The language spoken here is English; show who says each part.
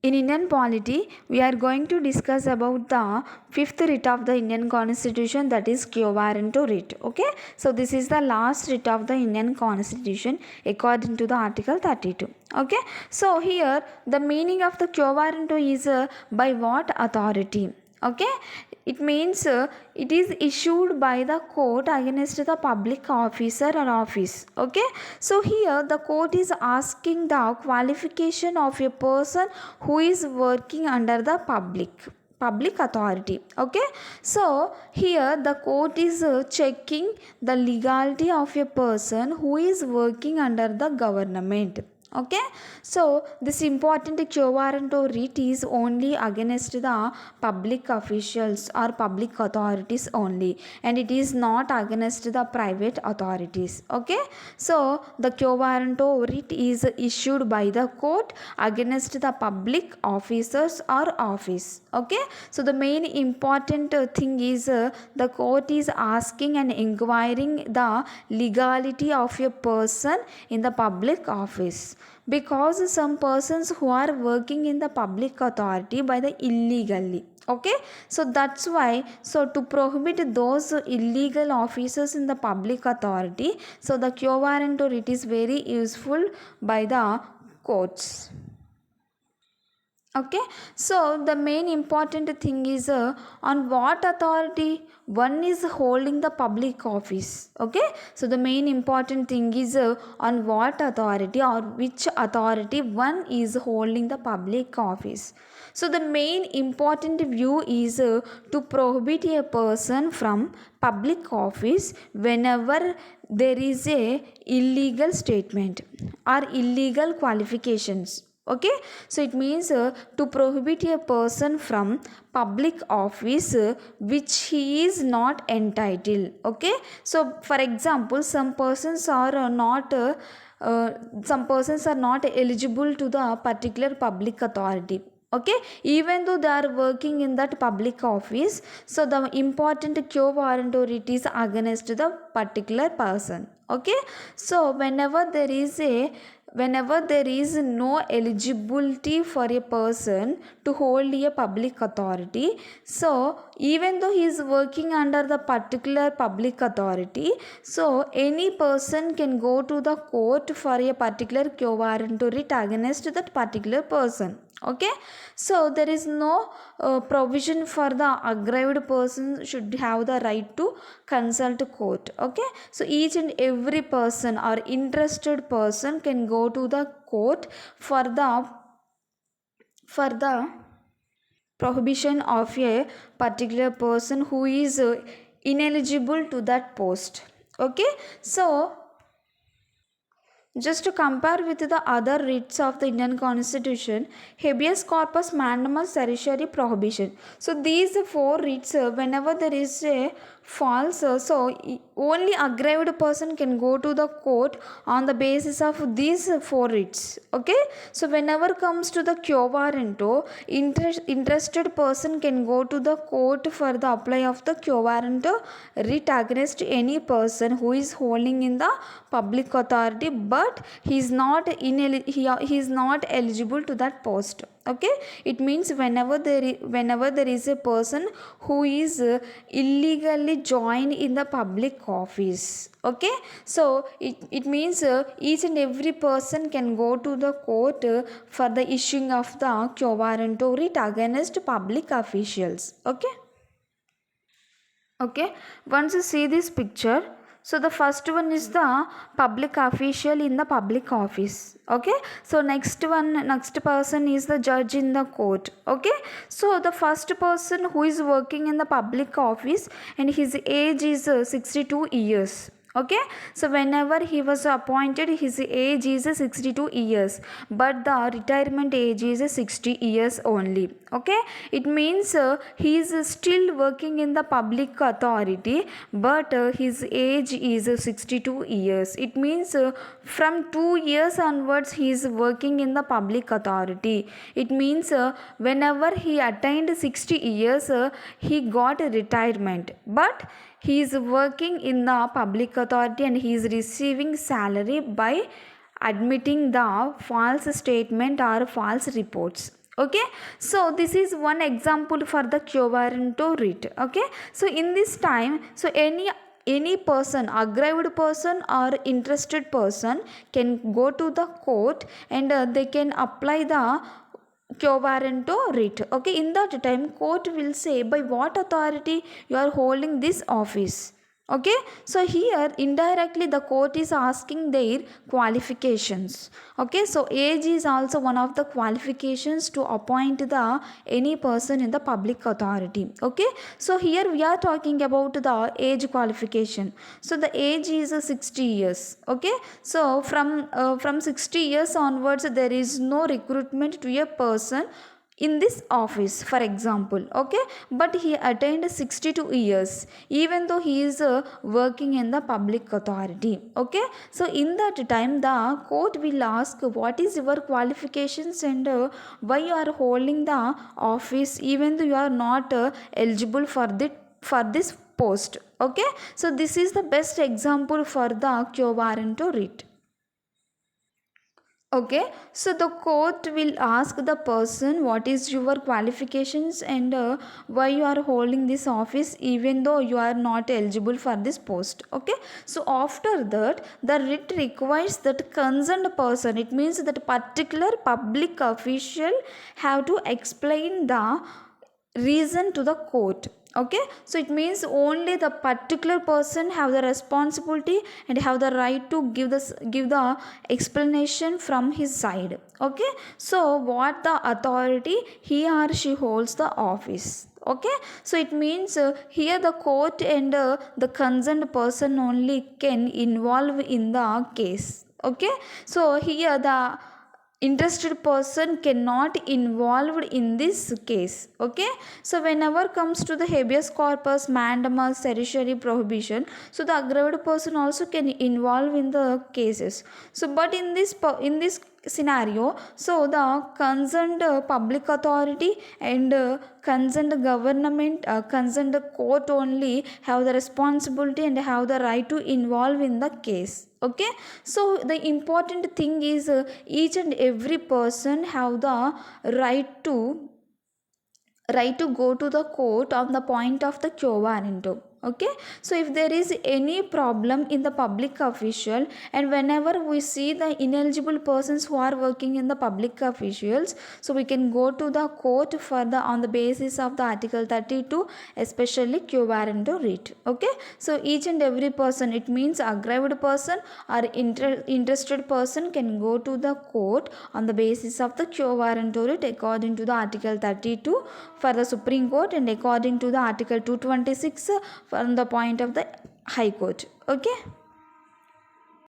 Speaker 1: In Indian polity, we are going to discuss about the fifth writ of the Indian Constitution, that is Quo Warranto writ. Okay, so this is the last writ of the Indian Constitution according to the Article 32. Okay, so here the meaning of the Quo Warranto is by what authority. Okay, it means it is issued by the court against the public officer or office. Okay, so here the court is asking the qualification of a person who is working under the public authority. Okay, so here the court is checking the legality of a person who is working under the government. Okay, so this important quo warranto writ is only against the public officials or public authorities only, and it is not against the private authorities. Okay, so the quo warranto writ is issued by the court against the public officers or office. Okay, so the main important thing is the court is asking and inquiring the legality of a person in the public office, because some persons who are working in the public authority by the illegally. Okay, so that's why, so to prohibit those illegal officers in the public authority, so the quo warranto writ is very useful by the courts. Okay, so the main important thing is on what authority one is holding the public office. Okay, so the main important thing is on what authority or which authority one is holding the public office. So the main important view is to prohibit a person from public office whenever there is a illegal statement or illegal qualifications. Okay, so it means to prohibit a person from public office which he is not entitled. Okay, so for example, some persons are not eligible to the particular public authority. Okay, even though they are working in that public office, so the important quo warranto writ is against the particular person. Okay, so whenever there is no eligibility for a person to hold a public authority, so even though he is working under the particular public authority, so any person can go to the court for a particular quo warranto writ against that particular person. Okay, so there is no provision for the aggrieved person should have the right to consult court. Okay, so each and every person or interested person can go to the court for the prohibition of a particular person who is ineligible to that post. Okay, so just to compare with the other writs of the Indian Constitution, habeas corpus, mandamus, certiorari, prohibition. So these four writs, whenever there is a false, only aggrieved person can go to the court on the basis of these four writs. Okay, so whenever comes to the quo warranto, interested person can go to the court for the apply of the quo warranto writ against any person who is holding in the public authority, but he is not eligible to that post. Okay, it means whenever there is a person who is illegally joined in the public office. Okay, so it means each and every person can go to the court for the issuing of the quo warranto writ against public officials. Okay, once you see this picture, so the first one is the public official in the public office. Okay, so next person is the judge in the court. Okay, so the first person who is working in the public office and his age is 62 years. Okay, so whenever he was appointed, his age is 62 years, but the retirement age is 60 years only. Okay, it means he is still working in the public authority, but his age is 62 years. It means from 2 years onwards he is working in the public authority. It means whenever he attained 60 years, he got a retirement, but he is working in the public authority and he is receiving salary by admitting the false statement or false reports. Okay, so this is one example for the quo warranto writ. Okay, so in this time, so any person, aggrieved person or interested person can go to the court and they can apply the quo warranto writ. Okay, in that time court will say by what authority you are holding this office. Okay, so here indirectly the court is asking their qualifications. Okay, so age is also one of the qualifications to appoint the any person in the public authority. Okay, so here we are talking about the age qualification. So the age is 60 years. Okay, so from 60 years onwards there is no recruitment to a person in this office, for example. Okay, but he attained 62 years even though he is working in the public authority. Okay, so in that time the court will ask what is your qualifications and why you are holding the office even though you are not eligible for this post. Okay, so this is the best example for the quo warranto writ. Okay, so the court will ask the person what is your qualifications and why you are holding this office even though you are not eligible for this post. Okay, so after that the writ requires that concerned person, it means that particular public official have to explain the reason to the court. Okay, so it means only the particular person have the responsibility and have the right to give the explanation from his side. Okay, so what the authority he or she holds the office. Okay, so it means here the court and the concerned person only can involve in the case. Okay, so here the interested person cannot involved in this case. Okay, so whenever comes to the habeas corpus, mandamus, certiorari prohibition, so the aggrieved person also can involve in the cases. So but in this scenario, so the concerned public authority and concerned government, concerned court only have the responsibility and have the right to involve in the case. Okay, so the important thing is each and every person have the right to go to the court on the point of the quo warranto. Okay, so if there is any problem in the public official and whenever we see the ineligible persons who are working in the public officials, so we can go to the court for the on the basis of the article 32, especially quo warranto writ. Okay, so each and every person, it means aggrieved person or interested person can go to the court on the basis of the quo warranto writ according to the article 32 for the Supreme Court and according to the article 226 from the point of the High Court. Okay.